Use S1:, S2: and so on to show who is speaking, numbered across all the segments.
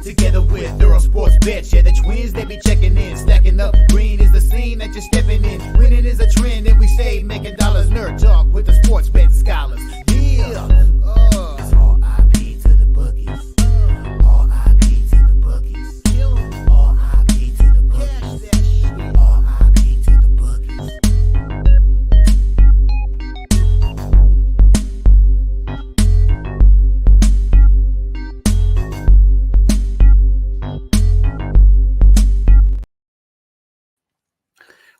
S1: Together with Earle Sports Bets, yeah, the twins, they be checking in. Stacking up, green is the scene that you're stepping in. Winning is a trend, and we stay making dollars. Nerd talk with the sports bet scholars. Yeah, it's all IP to the bookies. All IP to the bookies. All IP to the bookies. All IP to the bookies.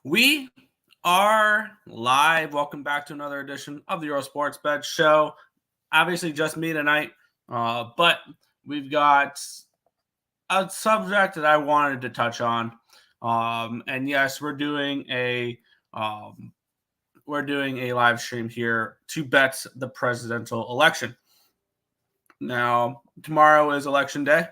S2: We are live. Welcome back to another edition of the Earle Sports Bet Show. Obviously, just me tonight, but we've got a subject that I wanted to touch on. And yes, we're doing a live stream here to bet the presidential election. Now, tomorrow is election day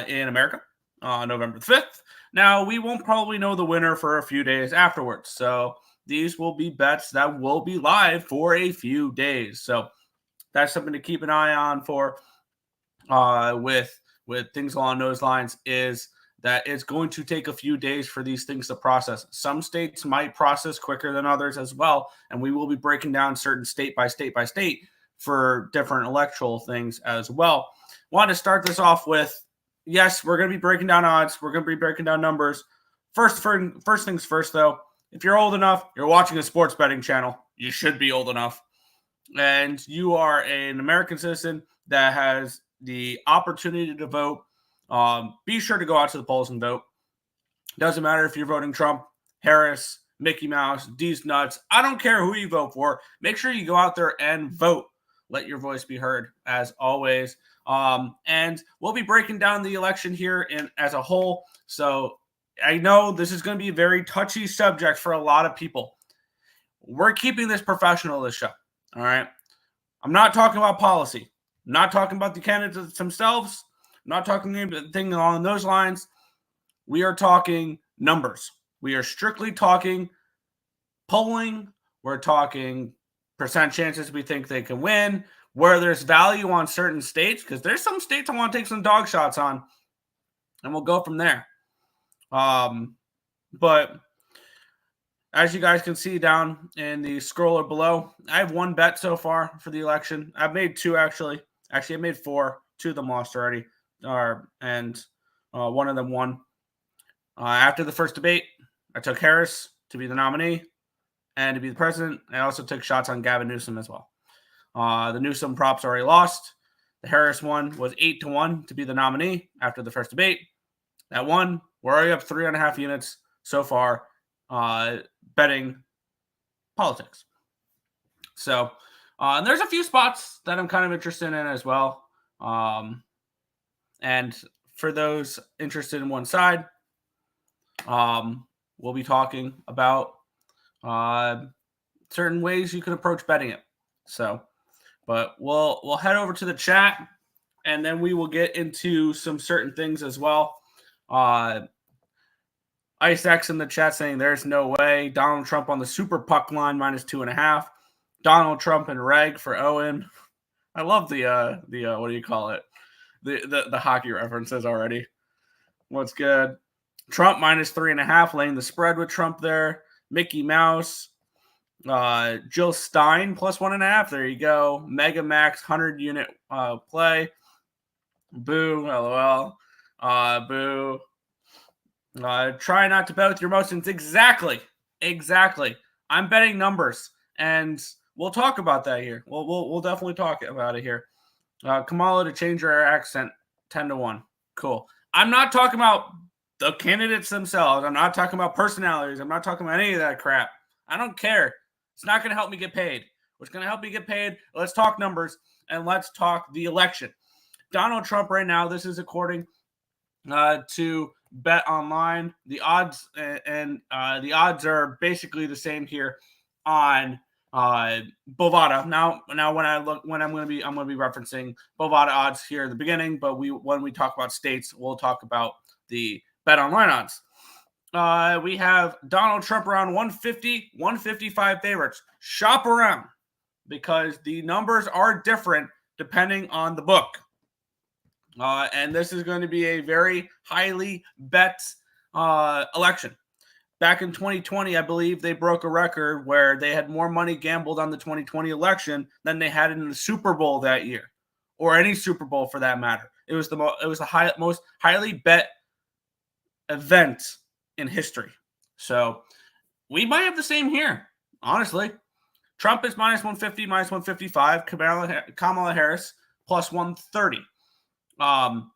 S2: in America, November 5th. Now, we won't probably know the winner for a few days afterwards. So these will be bets that will be live for a few days. So that's something to keep an eye on for with things along those lines, is that it's going to take a few days for these things to process. Some states might process quicker than others as well, and we will be breaking down certain state by state for different electoral things as well. Want to start this off with, yes, we're going to be breaking down odds. We're going to be breaking down numbers. First things first, though, if you're old enough, you're watching a sports betting channel, you should be old enough, and you are an American citizen that has the opportunity to vote, be sure to go out to the polls and vote. Doesn't matter if you're voting Trump, Harris, Mickey Mouse, D's nuts. I don't care who you vote for. Make sure you go out there and vote. Let your voice be heard, as always. And we'll be breaking down the election here as a whole. So I know this is going to be a very touchy subject for a lot of people. We're keeping this professional, this show. All right. I'm not talking about policy. I'm not talking about the candidates themselves. I'm not talking anything along those lines. We are talking numbers. We are strictly talking polling. We're talking percent chances we think they can win, where there's value on certain states, because there's some states I want to take some dog shots on, and we'll go from there. But as you guys can see down in the scroller below, I have one bet so far for the election. I've made two, actually. Actually, I made four. Two of them lost already, and one of them won. After the first debate, I took Harris to be the nominee and to be the president. I also took shots on Gavin Newsom as well. The Newsom props already lost. The Harris one was 8-1 to be the nominee after the first debate. That one, we're already up 3.5 units so far betting politics. So, and there's a few spots that I'm kind of interested in as well. And for those interested in one side, we'll be talking about certain ways you can approach betting it. So, but we'll head over to the chat, and then we will get into some certain things as well. IceX in the chat saying there's no way. Donald Trump on the super puck line -2.5. Donald Trump and Reg for Owen. I love the what do you call it? The hockey references already. What's good? Trump -3.5, laying the spread with Trump there. Mickey Mouse. Jill Stein +1.5. There you go. Mega Max 100-unit play. Boo. LOL. Boo. Try not to bet with your emotions. Exactly. I'm betting numbers, and we'll talk about that here. We'll definitely talk about it here. Kamala to change her accent 10-1. Cool. I'm not talking about the candidates themselves. I'm not talking about personalities. I'm not talking about any of that crap. I don't care. It's not going to help me get paid. What's going to help me get paid? Let's talk numbers, and let's talk the election. Donald Trump right now, this is according to Bet Online. The odds and the odds are basically the same here on Bovada. Now when I'm going to be referencing Bovada odds here in the beginning, but when we talk about states, we'll talk about the Bet Online odds. We have Donald Trump around 150, 155 favorites. Shop around because the numbers are different depending on the book. And this is going to be a very highly bet election. Back in 2020, I believe they broke a record where they had more money gambled on the 2020 election than they had in the Super Bowl that year, or any Super Bowl for that matter. It was the most highly bet event in history. So we might have the same here, honestly. Trump is minus 150, minus 155. Kamala Harris plus 130. And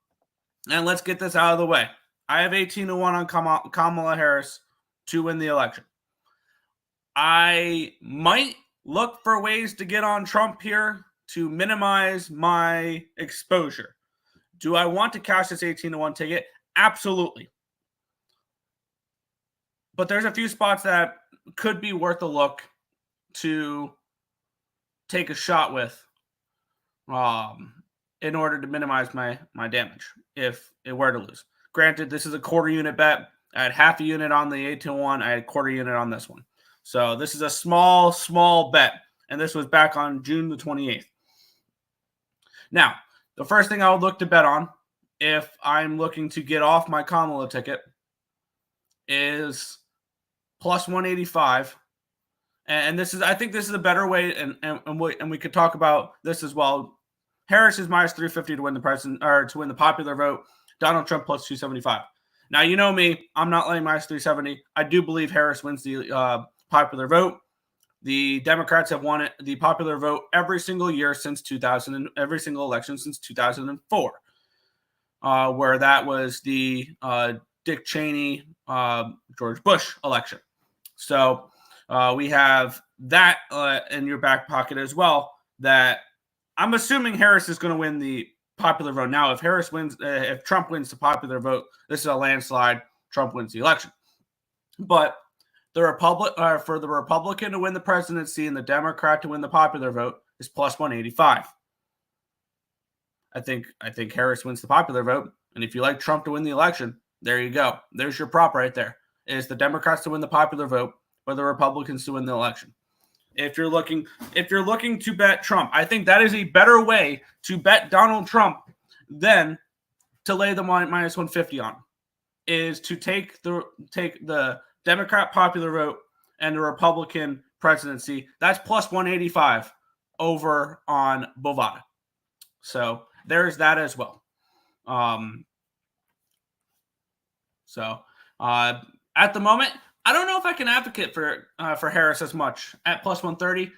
S2: let's get this out of the way. I have 18-1 on Kamala Harris to win the election. I might look for ways to get on Trump here to minimize my exposure. Do I want to cash this 18-1 ticket? Absolutely. But there's a few spots that could be worth a look to take a shot with in order to minimize my damage if it were to lose. Granted, this is a quarter unit bet. I had half a unit on the 18-1. I had a quarter unit on this one. So this is a small bet. And this was back on June the 28th. Now, the first thing I would look to bet on if I'm looking to get off my Kamala ticket is plus 185. And this is, I think this is a better way, and we could talk about this as well. Harris is minus 350 to win the president, or to win the popular vote. Donald Trump plus 275. Now, you know me, I'm not laying minus 370. I do believe Harris wins the popular vote. The Democrats have won the popular vote every single year since 2000, every single election since 2004, where that was the Dick Cheney, George Bush election. So we have that in your back pocket as well, that I'm assuming Harris is going to win the popular vote. Now, if Harris wins, if Trump wins the popular vote, this is a landslide. Trump wins the election. But for the Republican to win the presidency and the Democrat to win the popular vote is plus 185. I think Harris wins the popular vote. And if you like Trump to win the election, there you go. There's your prop right there. It is the Democrats to win the popular vote, or the Republicans to win the election. If you're looking to bet Trump, I think that is a better way to bet Donald Trump than to lay the minus 150 on. Is to take the Democrat popular vote and the Republican presidency. That's plus 185 over on Bovada. So there's that as well. At the moment, I don't know if I can advocate for Harris as much at plus 130.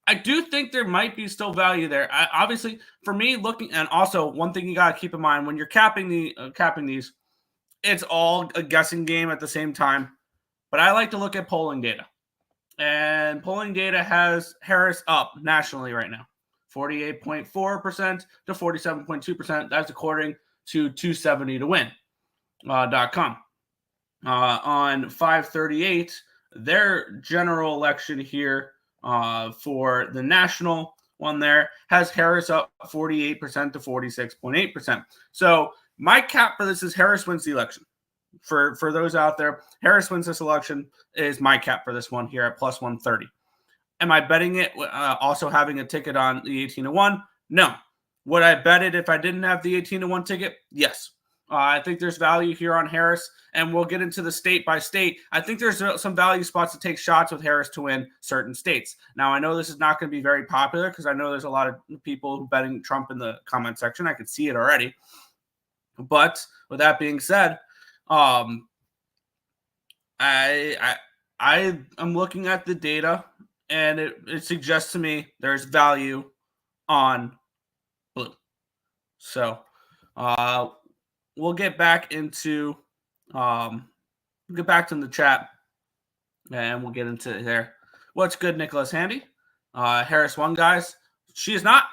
S2: I do think there might be still value there. Obviously, for me, looking, and also one thing you got to keep in mind when you're capping these, it's all a guessing game at the same time. But I like to look at polling data, and polling data has Harris up nationally right now, 48.4% to 47.2%. That's according to 270towin.com. On 538, their general election here for the national one there has Harris up 48% to 46.8%. So my cap for this is Harris wins the election. For those out there, Harris wins this election is my cap for this one here at plus 130. Am I betting it also having a ticket on the 18-1? No. Would I bet it if I didn't have the 18-1 ticket? Yes. I think there's value here on Harris, and we'll get into the state by state. I think there's some value spots to take shots with Harris to win certain states. Now, I know this is not going to be very popular because I know there's a lot of people who betting Trump in the comment section. I could see it already. But with that being said, I am looking at the data, and it suggests to me there's value on blue. So we'll get back into the chat, and we'll get into it there. What's good, Nicholas Handy? Harris won, guys. She's not.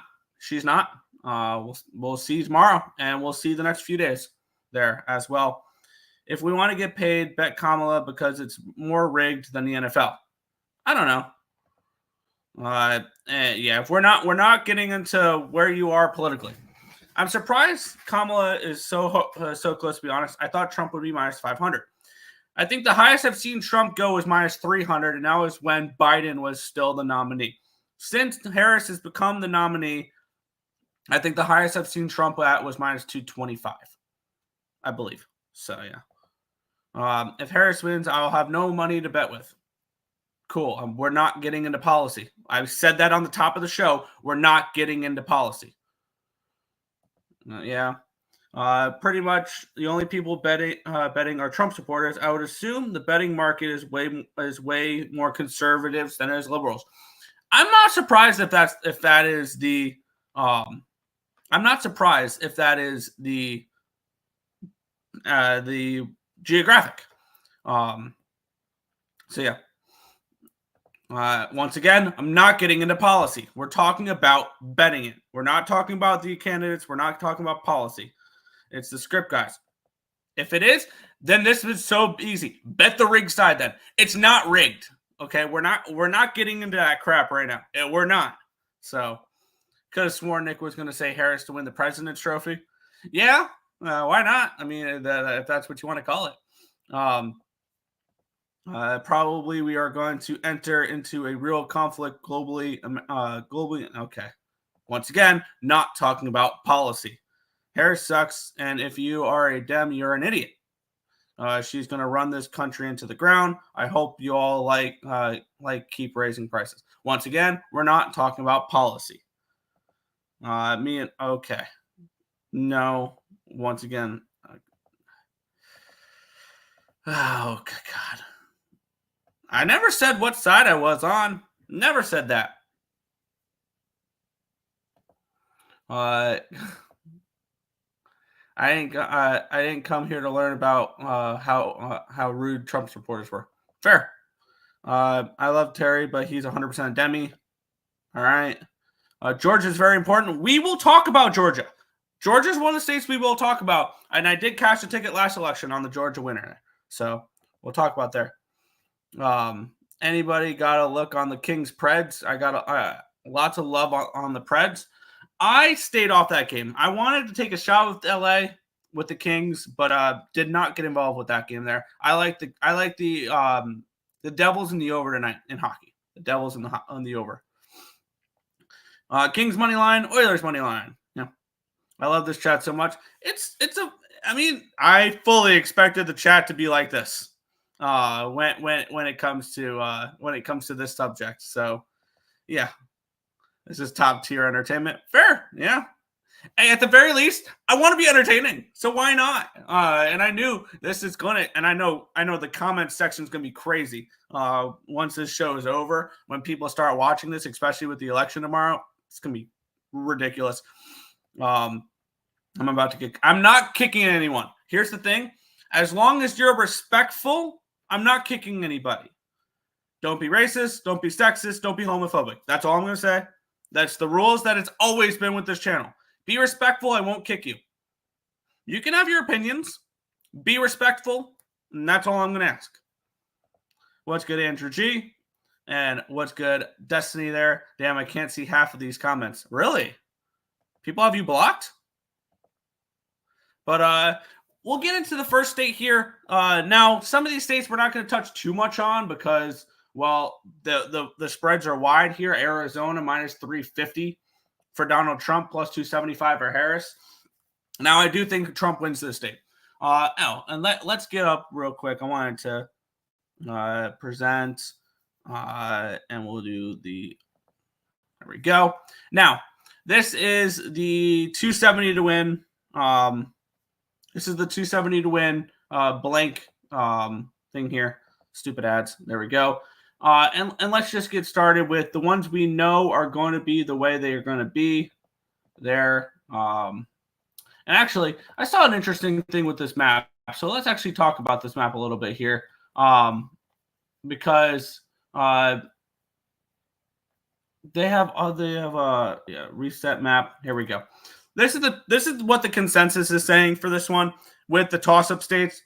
S2: We'll see tomorrow, and we'll see the next few days there as well. If we want to get paid, bet Kamala because it's more rigged than the NFL. I don't know. If we're not getting into where you are politically. I'm surprised Kamala is so close, to be honest. I thought Trump would be minus 500. I think the highest I've seen Trump go was minus 300, and that was when Biden was still the nominee. Since Harris has become the nominee, I think the highest I've seen Trump at was minus 225, I believe. So, yeah. If Harris wins, I'll have no money to bet with. Cool. We're not getting into policy. I said that on the top of the show. We're not getting into policy. Yeah. Pretty much the only people betting are Trump supporters. I would assume the betting market is way more conservatives than it is liberals. I'm not surprised if that is the I'm not surprised if that is the geographic. So yeah. Once again, I'm not getting into policy. We're talking about betting it. We're not talking about the candidates. We're not talking about policy. It's the script, guys. If it is, then this is so easy. Bet the rigged side then. It's not rigged. Okay, we're not getting into that crap right now. We're not. So, could have sworn Nick was going to say Harris to win the President's Trophy. Yeah, why not? I mean, if that's what you want to call it. Probably we are going to enter into a real conflict globally. Okay. Once again, not talking about policy. Harris sucks, and if you are a Dem, you're an idiot. She's going to run this country into the ground. I hope you all like keep raising prices. Once again, we're not talking about policy. Okay. No. Once again. Oh, God. I never said what side I was on. Never said that. I didn't come here to learn about how rude Trump supporters were. Fair. I love Terry, but he's 100% Demi. All right. Georgia is very important. We will talk about Georgia. Georgia is one of the states we will talk about, and I did cash a ticket last election on the Georgia winner, so we'll talk about there. Anybody got a look on the Kings Preds? I got lots of love on the Preds. I stayed off that game. I wanted to take a shot with LA with the Kings, but did not get involved with that game there. I like the Devils in the over tonight in hockey. The Devils on the over. Kings money line, Oilers money line. Yeah, I love this chat so much. I fully expected the chat to be like this. When it comes to this subject. So, yeah, this is top tier entertainment. Fair, yeah. And at the very least, I want to be entertaining, so why not? And I knew this is gonna, and I know the comment section is gonna be crazy. Once this show is over, when people start watching this, especially with the election tomorrow, it's gonna be ridiculous. I'm not kicking anyone. Here's the thing: as long as you're respectful, I'm not kicking anybody. Don't be racist. Don't be sexist. Don't be homophobic. That's all I'm going to say. That's the rules that it's always been with this channel. Be respectful. I won't kick you. You can have your opinions. Be respectful. And that's all I'm going to ask. What's good, Andrew G? And what's good, Destiny there? Damn, I can't see half of these comments. Really? People have you blocked? But, we'll get into the first state here. Now, some of these states we're not going to touch too much on because, well, the spreads are wide here. Arizona minus 350 for Donald Trump, plus 275 for Harris. Now, I do think Trump wins this state. Let's get up real quick. I wanted to present, and we'll do the. There we go. Now, this is the 270 to win. This is the 270 to win blank thing here. Stupid ads. There we go. And let's just get started with the ones we know are going to be the way they are going to be there. And actually, I saw an interesting thing with this map. So let's actually talk about this map a little bit here. Because they have a reset map. Here we go. This is what the consensus is saying for this one with the toss-up states.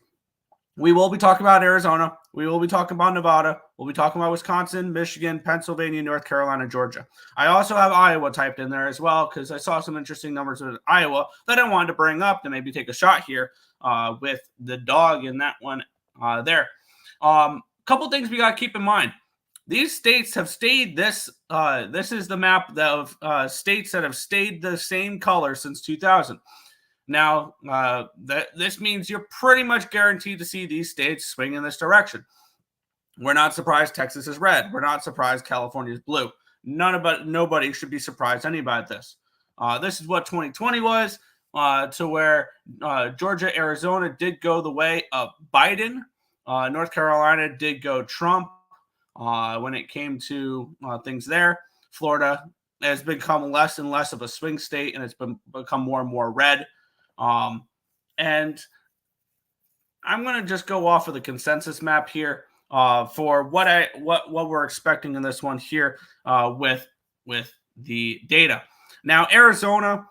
S2: We will be talking about Arizona. We will be talking about Nevada. We'll be talking about Wisconsin, Michigan, Pennsylvania, North Carolina, Georgia. I also have Iowa typed in there as well because I saw some interesting numbers with Iowa that I wanted to bring up to maybe take a shot here with the dog in that one there. Couple things we got to keep in mind. these states have stayed this. This is the map of states that have stayed the same color since 2000. Now, this means you're pretty much guaranteed to see these states swing in this direction. We're not surprised Texas is red. We're not surprised California is blue. Nobody should be surprised anybody at this. This is what 2020 was, to where Georgia, Arizona did go the way of Biden. North Carolina did go Trump when it came to things there. Florida has become less and less of a swing state, and it's become more and more red. And I'm going to just go off of the consensus map here for what we're expecting in this one here with the data. Now, Arizona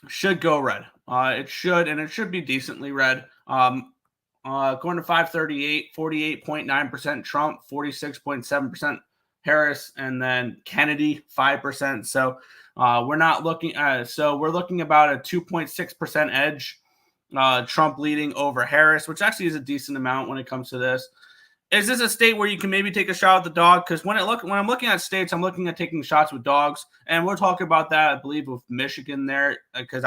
S2: should go red. It should be decently red. Going to 538, 48.9% Trump, 46.7% Harris, and then Kennedy 5%. So we're looking about a 2.6% edge. Trump leading over Harris, which actually is a decent amount when it comes to this. Is this a state where you can maybe take a shot at the dog? Because when I'm looking at states, I'm looking at taking shots with dogs, and we'll talk about that, I believe, with Michigan there. Because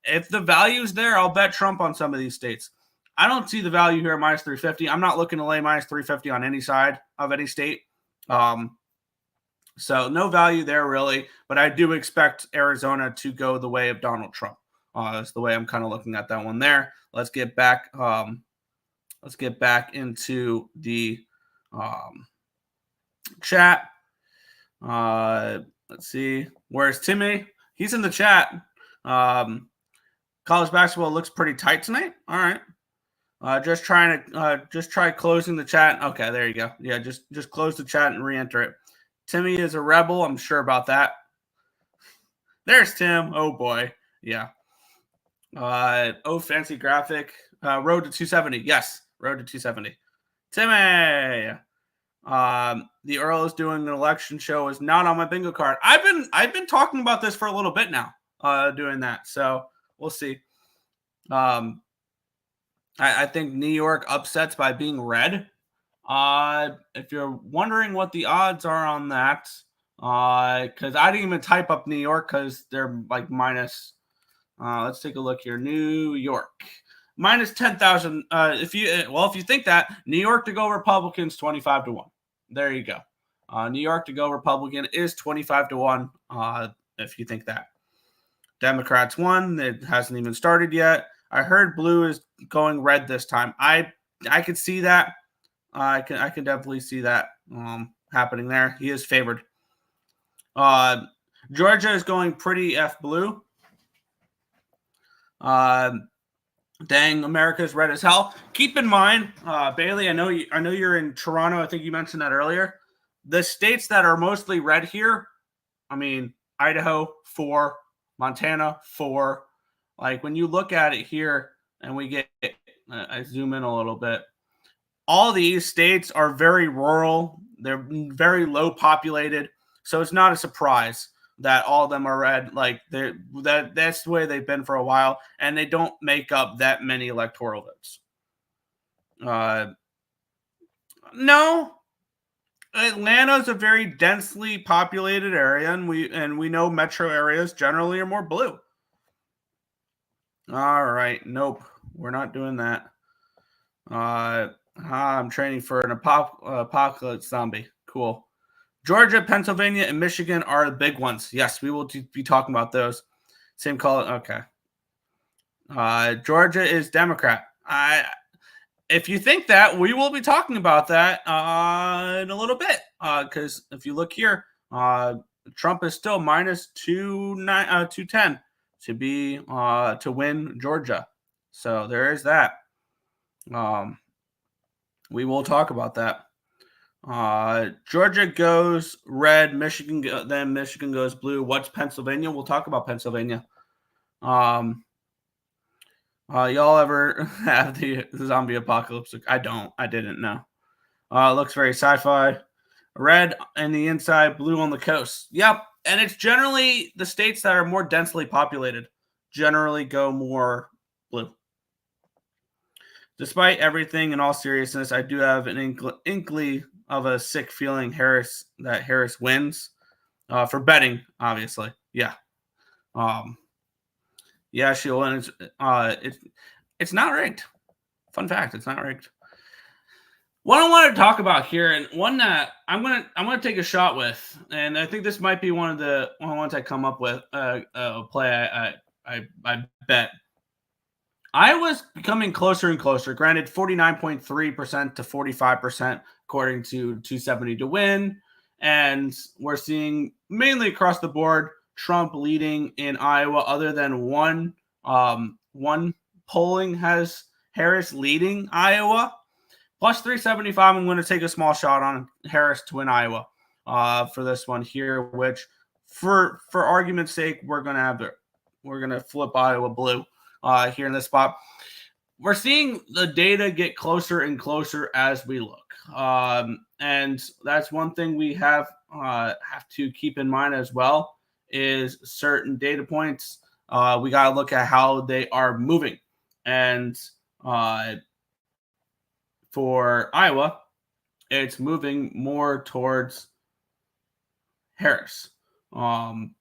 S2: if the value's there, I'll bet Trump on some of these states. I don't see the value here at minus 350. I'm not looking to lay minus 350 on any side of any state. So no value there really, but I do expect Arizona to go the way of Donald Trump. That's the way I'm kind of looking at that one there. Let's get back into the chat. Let's see. Where's Timmy? He's in the chat. College basketball looks pretty tight tonight. All right. Just try closing the chat. Okay, there you go. Yeah, just close the chat and re-enter it. Timmy is a rebel. I'm sure about that. There's Tim. Oh boy. Yeah. Fancy graphic. Road to 270. Yes, road to 270. Timmy. The Earle is doing an election show is not on my bingo card. I've been talking about this for a little bit now. Doing that. So we'll see. I think New York upsets by being red. If you're wondering what the odds are on that, because I didn't even type up New York because they're like minus. Let's take a look here. New York minus 10,000. If you think that New York to go Republicans 25-1. There you go. New York to go Republican is 25-1. If you think that. Democrats won. It hasn't even started yet. I heard blue is going red this time. I could see that. I can definitely see that happening there. He is favored. Georgia is going pretty blue. Dang, America's red as hell. Keep in mind, Bailey, I know you're in Toronto. I think you mentioned that earlier. The states that are mostly red here, I mean, Idaho 4, Montana 4. Like when you look at it here, and we get, I zoom in a little bit. All these states are very rural. They're very low populated, so it's not a surprise that all of them are red. Like that's the way they've been for a while, and they don't make up that many electoral votes. No, Atlanta's a very densely populated area, and we know metro areas generally are more blue. All right, nope, we're not doing that. I'm training for an apocalypse zombie. Cool. Georgia, Pennsylvania, and Michigan are the big ones. Yes, we will be talking about those. Same color. Okay. Georgia is Democrat. If you think that, we will be talking about that in a little bit. Because if you look here, Trump is still minus 210 to win Georgia. So there is that. We will talk about that. Georgia goes red, then Michigan goes blue. What's Pennsylvania? We'll talk about Pennsylvania. Y'all ever have the zombie apocalypse? I didn't know. It looks very sci-fi. Red on the inside, blue on the coast. Yep. And it's generally the states that are more densely populated generally go more blue. Despite everything, in all seriousness, I do have an inkly of a sick feeling that Harris wins for betting, obviously. Yeah. Yeah, she'll win. It's not rigged. Fun fact, it's not rigged. What I want to talk about here, and one that I'm gonna take a shot with, and I think this might be one of the ones I come up with. Play I bet. Iowa's becoming closer and closer. Granted, 49.3% to 45% according to 270 to win, and we're seeing mainly across the board Trump leading in Iowa. Other than one polling has Harris leading Iowa. Plus 375, I'm going to take a small shot on Harris to win Iowa for this one here, which for argument's sake, we're going to flip Iowa blue here in this spot. We're seeing the data get closer and closer as we look. And that's one thing we have to keep in mind as well is certain data points. We got to look at how they are moving. And for Iowa, it's moving more towards Harris in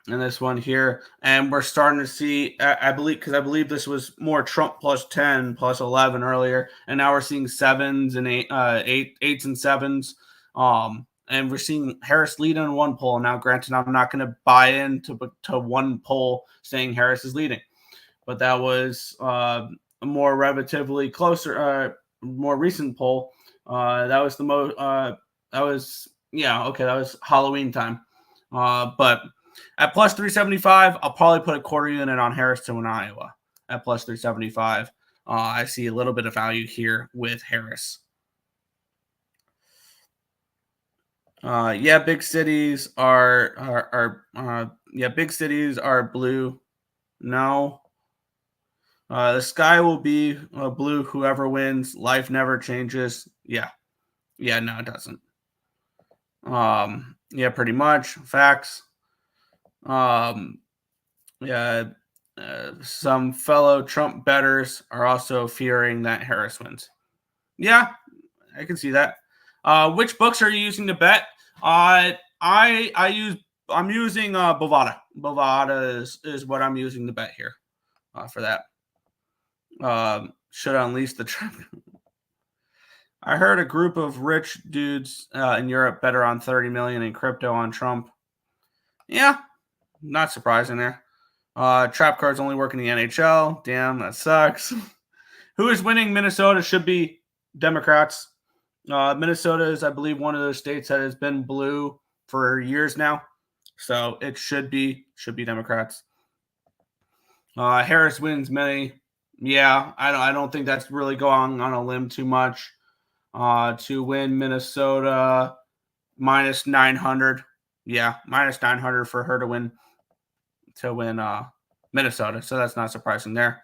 S2: this one here. And we're starting to see, I believe this was more Trump plus 10, plus 11 earlier. And now we're seeing sevens and eights and sevens. And we're seeing Harris lead in one poll. Now, granted, I'm not going to buy into one poll saying Harris is leading. But that was a more relatively closer, more recent poll. That was the most. That was Halloween time. But at plus 375, I'll probably put a quarter unit on Harris to win Iowa. At plus 375, I see a little bit of value here with Harris. Big cities are big cities are blue. No. The sky will be blue. Whoever wins, life never changes. Yeah, no, it doesn't. Pretty much facts. Some fellow Trump bettors are also fearing that Harris wins. Yeah, I can see that. Which books are you using to bet? I'm using Bovada. Bovada is what I'm using to bet here for that. Should unleash the Trump. I heard a group of rich dudes in Europe bet around 30 million in crypto on Trump. Yeah, not surprising there. Trap cards only work in the NHL. Damn, that sucks. Who is winning Minnesota should be Democrats. Minnesota is, I believe, one of those states that has been blue for years now. So it should be Democrats. Harris wins many. Yeah, I don't think that's really going on a limb too much. To win Minnesota, minus 900. Yeah, minus 900 for her to win Minnesota. So that's not surprising there.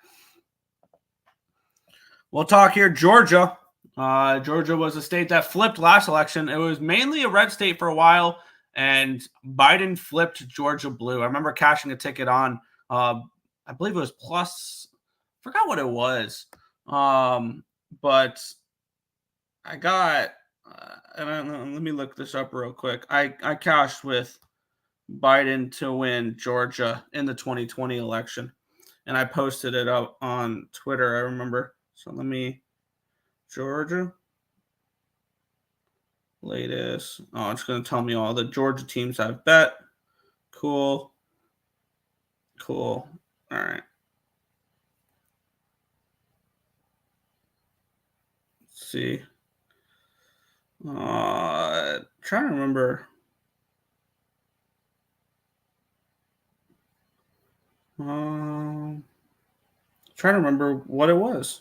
S2: We'll talk here. Georgia. Georgia was a state that flipped last election. It was mainly a red state for a while, and Biden flipped Georgia blue. I remember cashing a ticket on, I believe it was plus, forgot what it was. But I got, let me look this up real quick. I cashed with Biden to win Georgia in the 2020 election, and I posted it up on Twitter, I remember. So Georgia latest. Oh, it's going to tell me all the Georgia teams I've bet. Cool. All right. Let's see. Trying to remember. Trying to remember what it was.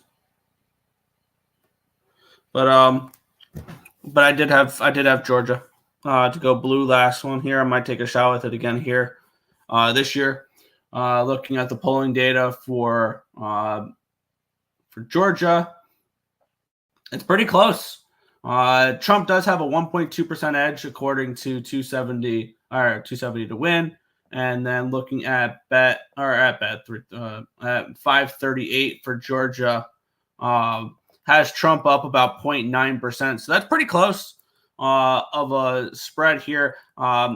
S2: But I did have Georgia to go blue last one here. I might take a shot with it again here this year. Looking at the polling data for Georgia, it's pretty close. Trump does have a 1.2% edge according to 270 to win. And then looking at at 538 for Georgia, has Trump up about 0.9%. So that's pretty close. of a spread here.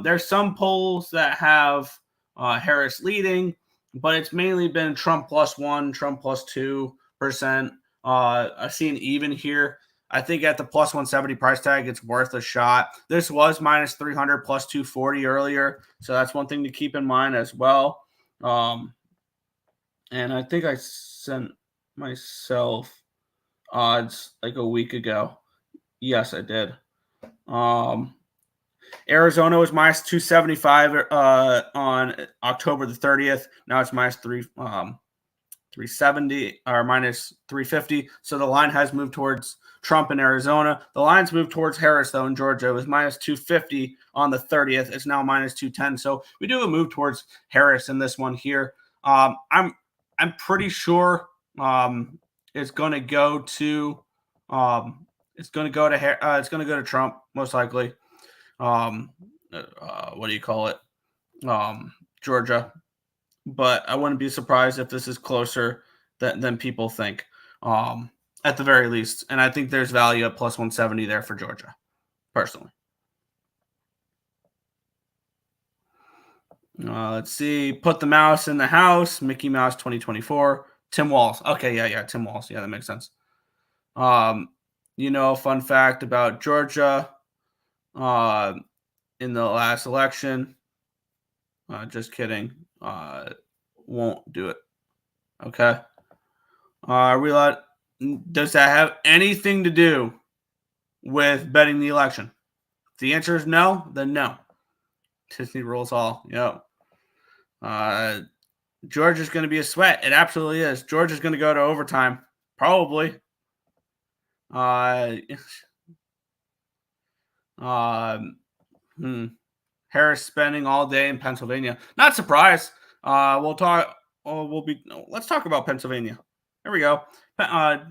S2: There's some polls that have Harris leading, but it's mainly been Trump +1, Trump +2%. I've seen even here. I think at the +170 price tag, it's worth a shot. This was -300, +240 earlier, so that's one thing to keep in mind as well. And I think I sent myself odds like a week ago. Yes, I did. Arizona was -275 on October the 30th. Now it's -370 or -350. So the line has moved towards Trump in Arizona. The line's moved towards Harris, though, in Georgia. It was -250 on the 30th. It's now -210. So we do a move towards Harris in this one here. I'm pretty sure it's going to go to it's going to go to Trump most likely. What do you call it? Georgia. But I wouldn't be surprised if this is closer than people think, at the very least. And I think there's value at +170 there for Georgia, personally. Let's see. Put the mouse in the house. Mickey Mouse 2024. Tim Walz. Okay, yeah, Tim Walz. Yeah, that makes sense. Fun fact about Georgia in the last election. Just kidding. Won't do it. Okay. Does that have anything to do with betting the election? If the answer is no, then no. Disney rules all. Yep. Georgia's going to be a sweat. It absolutely is. Georgia's going to go to overtime. Probably. Harris spending all day in Pennsylvania. Not surprised. Let's talk about Pennsylvania. Here we go.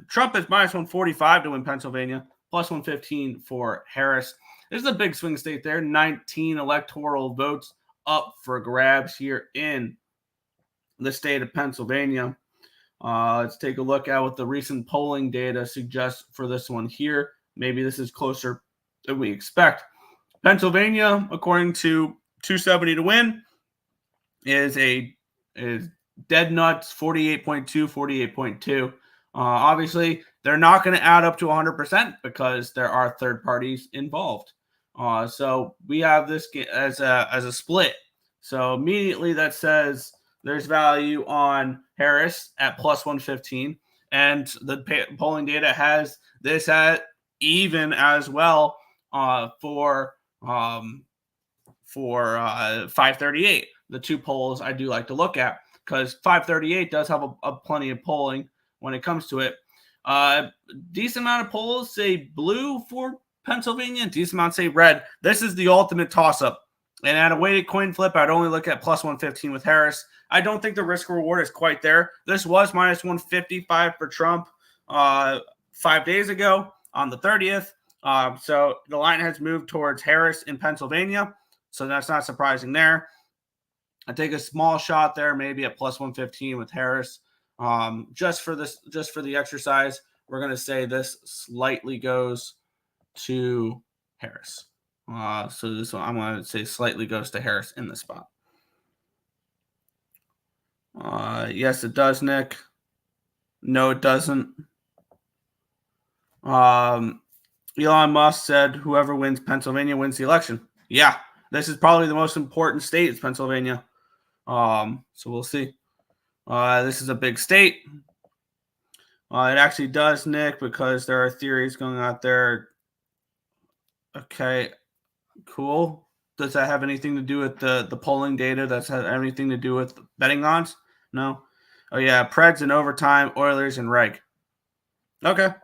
S2: Trump is -145 to win Pennsylvania, +115 for Harris. This is a big swing state there. 19 electoral votes up for grabs here in the state of Pennsylvania. Let's take a look at what the recent polling data suggests for this one here. Maybe this is closer than we expect. Pennsylvania, according to 270 to win, is dead nuts, 48.2, 48.2. Obviously, they're not going to add up to 100% because there are third parties involved. So we have this as a split. So immediately that says there's value on Harris at +115, and the polling data has this at even as well for 538. The two polls I do like to look at because 538 does have a plenty of polling when it comes to it. Decent amount of polls say blue for Pennsylvania, decent amount say red. This is the ultimate toss-up. And at a weighted coin flip, I'd only look at +115 with Harris. I don't think the risk reward is quite there. This was -155 for Trump 5 days ago on the 30th. So the line has moved towards Harris in Pennsylvania. So that's not surprising there. I take a small shot there, maybe at +115 with Harris. Just for the exercise, we're going to say this slightly goes to Harris. So this one, I'm going to say slightly goes to Harris in this spot. Yes, it does, Nick. No, it doesn't. Elon Musk said whoever wins Pennsylvania wins the election. Yeah, this is probably the most important state. It's Pennsylvania. So we'll see. This is a big state. It actually does, Nick, because there are theories going out there. Okay, cool. Does that have anything to do with the polling data? Does that have anything to do with betting odds? No. Oh, yeah, Preds in overtime, Oilers and reg. Okay.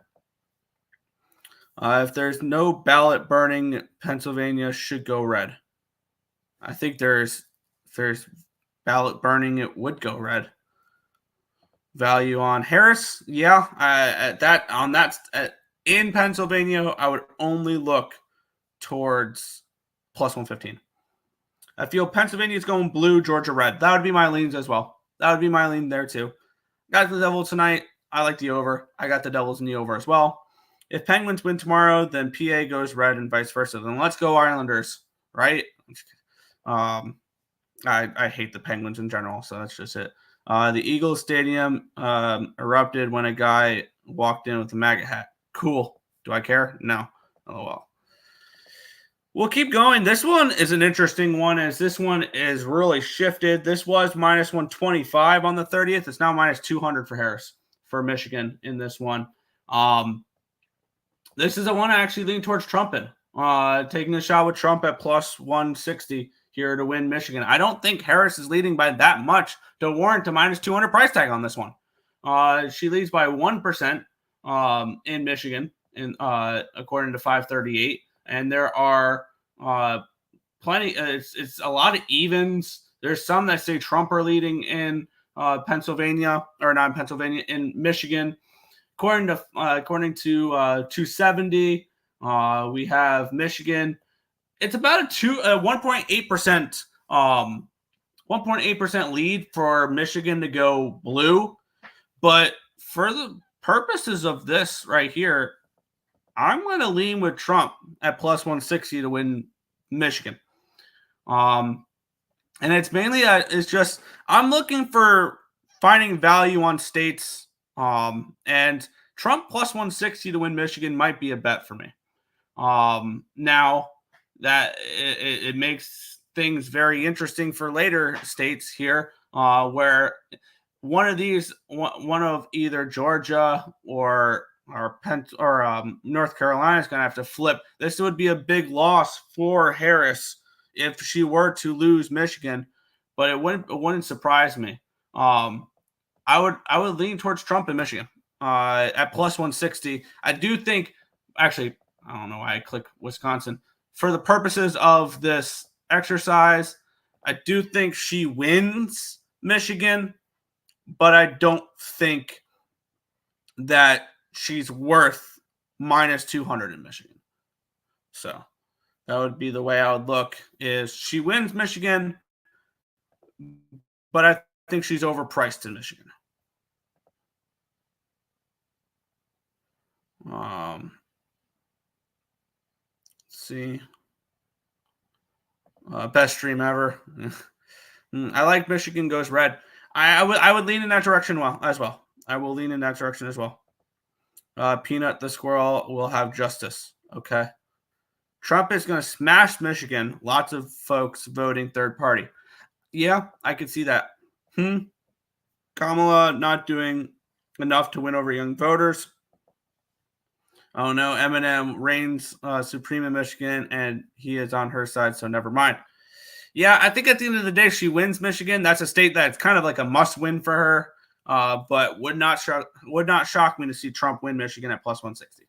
S2: If there's no ballot burning, Pennsylvania should go red. I think if there's ballot burning, it would go red. Value on Harris, yeah. In Pennsylvania, I would only look towards +115. I feel Pennsylvania is going blue, Georgia red. That would be my leans as well. That would be my lean there too. Got the Devils tonight. I like the over. I got the Devils in the over as well. if Penguins win tomorrow, then PA goes red and vice versa. Then let's go Islanders, right? I hate the Penguins in general, so that's just it. The Eagles Stadium erupted when a guy walked in with a MAGA hat. Cool. Do I care? No. Oh, well. We'll keep going. This one is an interesting one as this one is really shifted. This was minus 125 on the 30th. It's now minus 200 for Harris for Michigan in this one. This is a one I actually lean towards Trump in. Taking a shot with Trump at plus 160 here to win Michigan. I don't think Harris is leading by that much to warrant a minus 200 price tag on this one. She leads by 1% in Michigan, according to 538. And there are plenty. It's a lot of evens. There's some that say Trump are leading in Pennsylvania, or not in Pennsylvania, in Michigan. According to 270, we have Michigan. It's about a 1.8%, 1.8% lead for Michigan to go blue. But for the purposes of this right here, I'm going to lean with Trump at plus 160 to win Michigan. And it's mainly it's just I'm looking for finding value on states. And Trump plus 160 to win Michigan might be a bet for me. Now that it makes things very interesting for later states here, where one of either Georgia or North Carolina is going to have to flip. This would be a big loss for Harris if she were to lose Michigan, but it wouldn't surprise me. I would lean towards Trump in Michigan at plus 160. I do think, actually, I don't know why I clicked Wisconsin. For the purposes of this exercise, I do think she wins Michigan, but I don't think that she's worth minus 200 in Michigan. So that would be the way I would look, is she wins Michigan, but I think she's overpriced in Michigan. Let's see. Best stream ever. I like Michigan goes red. I would lean in that direction as well. I will lean in that direction as well. Peanut the squirrel will have justice. Okay. Trump is going to smash Michigan. Lots of folks voting third party. Yeah, I could see that. Kamala not doing enough to win over young voters. Oh no, Eminem reigns supreme in Michigan, and he is on her side, so never mind. Yeah, I think at the end of the day, she wins Michigan. That's a state that's kind of like a must-win for her, but would not shock me to see Trump win Michigan at plus 160.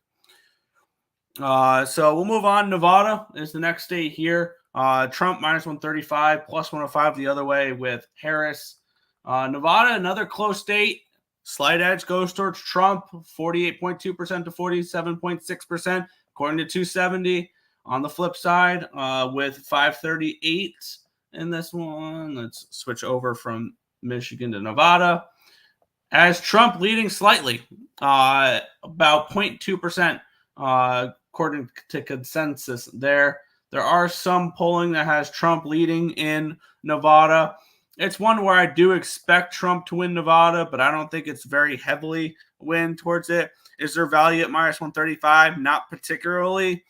S2: So we'll move on. Nevada is the next state here. Trump minus 135, plus 105 the other way with Harris. Nevada, another close state. Slight edge goes towards Trump, 48.2% to 47.6%, according to 270. On the flip side, with 538 in this one, let's switch over from Michigan to Nevada. Has Trump leading slightly, about 0.2%, according to consensus there. There are some polling that has Trump leading in Nevada. It's one where I do expect Trump to win Nevada, but I don't think it's very heavily win towards it. Is there value at minus 135? Not particularly.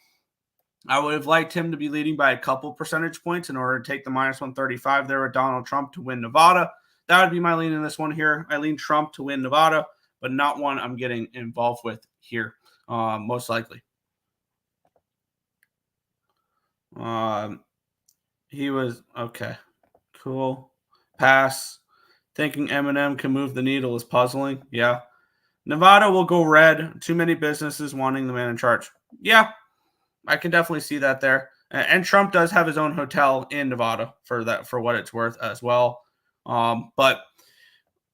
S2: I would have liked him to be leading by a couple percentage points in order to take the minus 135 there with Donald Trump to win Nevada. That would be my lean in this one here. I lean Trump to win Nevada, but not one I'm getting involved with here, most likely. He was, okay, cool. Pass. Thinking Eminem can move the needle is puzzling. Yeah. Nevada will go red. Too many businesses wanting the man in charge. Yeah, I can definitely see that there. And Trump does have his own hotel in Nevada for what it's worth as well. But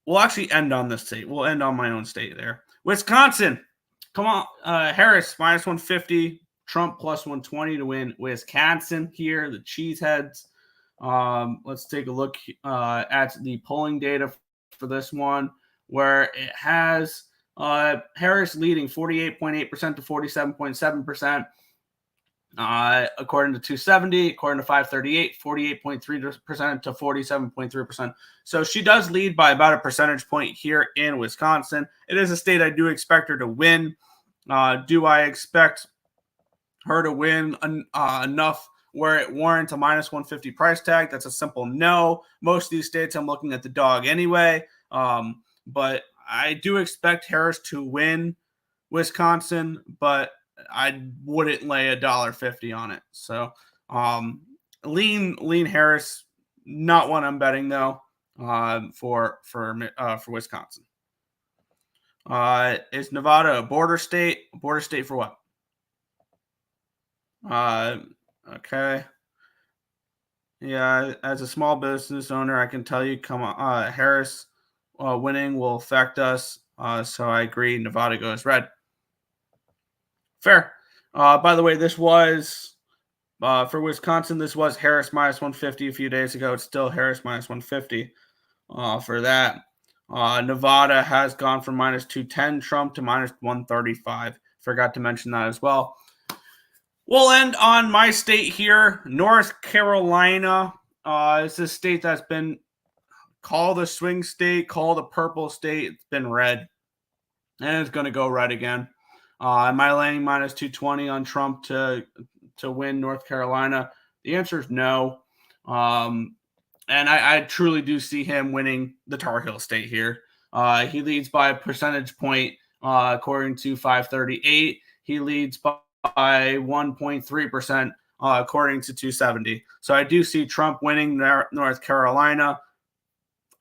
S2: we'll actually end on this state. We'll end on my own state there. Wisconsin. Come on. Harris minus 150. Trump plus 120 to win Wisconsin here. The Cheeseheads. Let's take a look at the polling data for this one, where it has Harris leading 48.8% to 47.7%. According to 270, according to 538, 48.3% to 47.3%. So she does lead by about a percentage point here in Wisconsin. It is a state I do expect her to win. Do I expect her to win enough where it warrants a minus 150 price tag? That's a simple no. Most of these states I'm looking at the dog anyway. But I do expect Harris to win Wisconsin, but I wouldn't lay $1.50 on it. So lean Harris, not one I'm betting though. For Wisconsin. Is Nevada a border state? A border state for what? Okay. Yeah, as a small business owner, I can tell you, come on, Harris winning will affect us. So I agree. Nevada goes red. Fair. By the way, this was for Wisconsin. This was Harris minus 150 a few days ago. It's still Harris minus 150 for that. Nevada has gone from minus 210 Trump to minus 135. Forgot to mention that as well. We'll end on my state here, North Carolina. It's a state that's been called a swing state, called a purple state. It's been red, and it's going to go red again. Am I laying minus 220 on Trump to win North Carolina? The answer is no. And I truly do see him winning the Tar Heel state here. He leads by a percentage point, according to 538. He leads by 1.3%, according to 270. So I do see Trump winning North Carolina.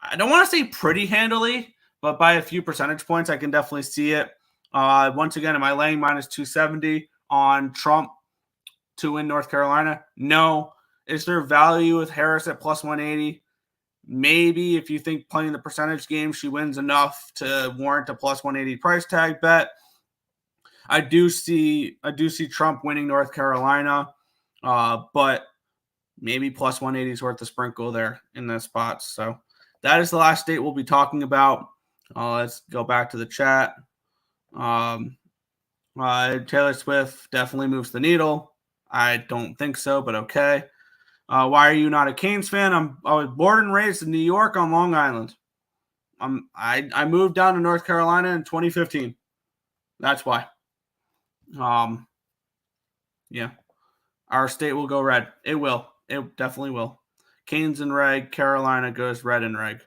S2: I don't want to say pretty handily, but by a few percentage points, I can definitely see it. Once again, am I laying minus 270 on Trump to win North Carolina? No. Is there value with Harris at plus 180? Maybe if you think playing the percentage game, she wins enough to warrant a plus 180 price tag bet. I do see Trump winning North Carolina, but maybe plus 180 is worth the sprinkle there in those spots. So that is the last state we'll be talking about. Let's go back to the chat. Taylor Swift definitely moves the needle. I don't think so, but okay. Why are you not a Canes fan? I was born and raised in New York on Long Island. I moved down to North Carolina in 2015. That's why. Yeah. Our state will go red. It will. It definitely will. Canes and reg. Carolina goes red and reg.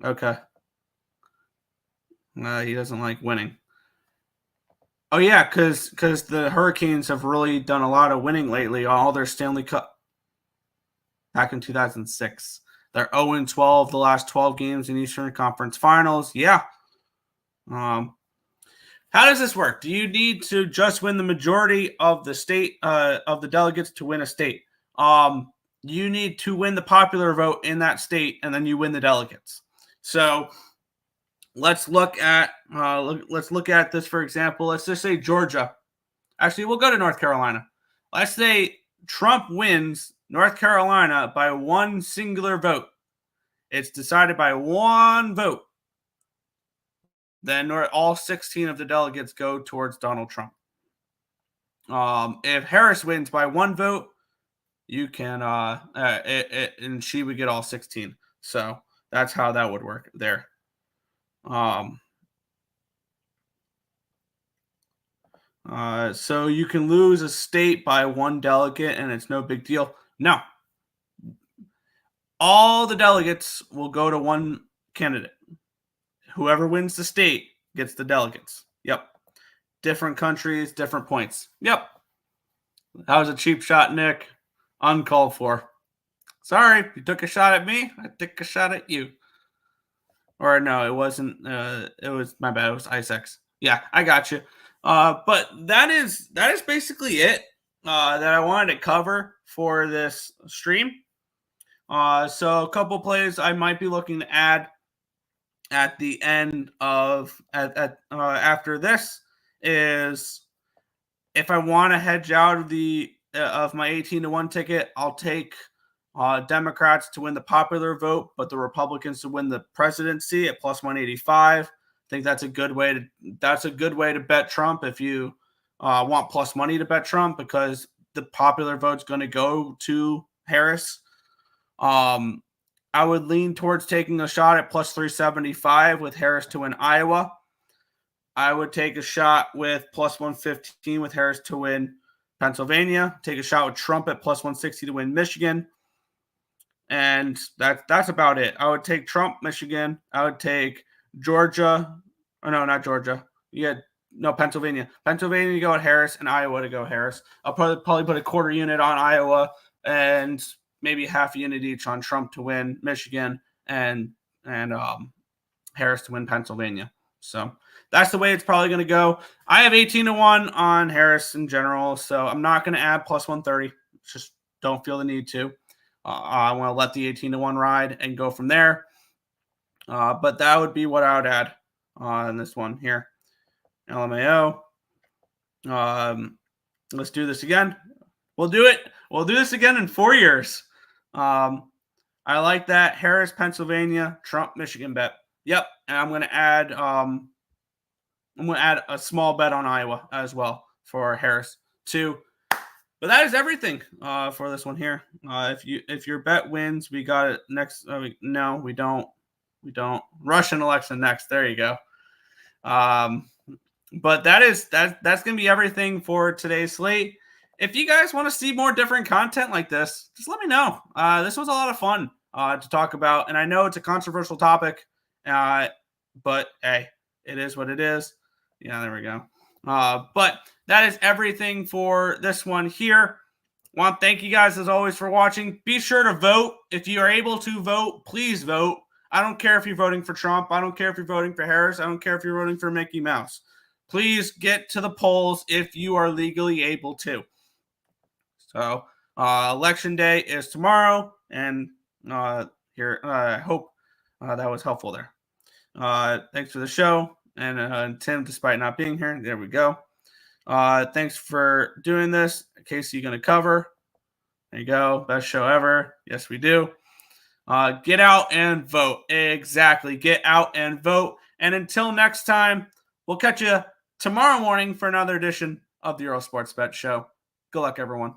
S2: Okay. He doesn't like winning. Oh, yeah, because the Hurricanes have really done a lot of winning lately. All their Stanley Cup back in 2006. They're 0-12 the last 12 games in Eastern Conference Finals. Yeah. How does this work? Do you need to just win the majority of the state of the delegates to win a state? You need to win the popular vote in that state, and then you win the delegates. So let's look at this, for example. Let's just say Georgia. Actually, we'll go to North Carolina. Let's say Trump wins North Carolina by one singular vote. It's decided by one vote. Then all 16 of the delegates go towards Donald Trump. If Harris wins by one vote, you can and she would get all 16. So that's how that would work there. So you can lose a state by one delegate and it's no big deal. No. All the delegates will go to one candidate. Whoever wins the state gets the delegates. Yep. Different countries, different points. Yep. That was a cheap shot, Nick. Uncalled for. Sorry, you took a shot at me. I took a shot at you. Or no, it wasn't. It was my bad. It was ISEX. Yeah, I got you. But that is basically it that I wanted to cover for this stream. So a couple plays I might be looking to add at the end of after this is if I want to hedge out of my 18-1 ticket, I'll take Democrats to win the popular vote, but the Republicans to win the presidency at plus 185. think that's a good way to bet Trump if you want plus money to bet Trump, because the popular vote's going to go to Harris. I would lean towards taking a shot at plus 375 with Harris to win Iowa. I would take a shot with plus 115 with Harris to win Pennsylvania. Take a shot with Trump at plus 160 to win Michigan. And that's about it. I would take Trump, Michigan. I would take Georgia. Oh, no, not Georgia. Pennsylvania. Pennsylvania to go at Harris, and Iowa to go Harris. I'll probably put a quarter unit on Iowa and maybe half a unit each on Trump to win Michigan and Harris to win Pennsylvania. So that's the way it's probably going to go. I have 18-1 on Harris in general, so I'm not going to add plus 130. Just don't feel the need to. I want to let the 18-1 ride and go from there. But that would be what I would add in this one here. LMAO. Let's do this again. We'll do it. We'll do this again in 4 years. I like that. Harris, Pennsylvania, Trump, Michigan bet. Yep. And I'm going to add a small bet on Iowa as well for Harris too. But that is everything for this one here. If your bet wins, we got it next. No, we don't. We don't. Russian election next. There you go. But that's gonna be everything for today's slate. If you guys want to see more different content like this, just let me know. This was a lot of fun to talk about, and I know it's a controversial topic, but hey, it is what it is. Yeah, there we go. But that is everything for this one here. Want to thank you guys as always for watching. Be sure to vote. If you are able to vote, please vote. I don't care if you're voting for Trump. I don't care if you're voting for Harris. I don't care if you're voting for Mickey Mouse. Please get to the polls if you are legally able to. So election day is tomorrow, and here I hope that was helpful there. Thanks for the show. And Tim, despite not being here, there we go. Thanks for doing this. Casey, going to cover. There you go. Best show ever. Yes, we do. Get out and vote. Exactly. Get out and vote. And until next time, we'll catch you tomorrow morning for another edition of the Earle Sports Bet Show. Good luck, everyone.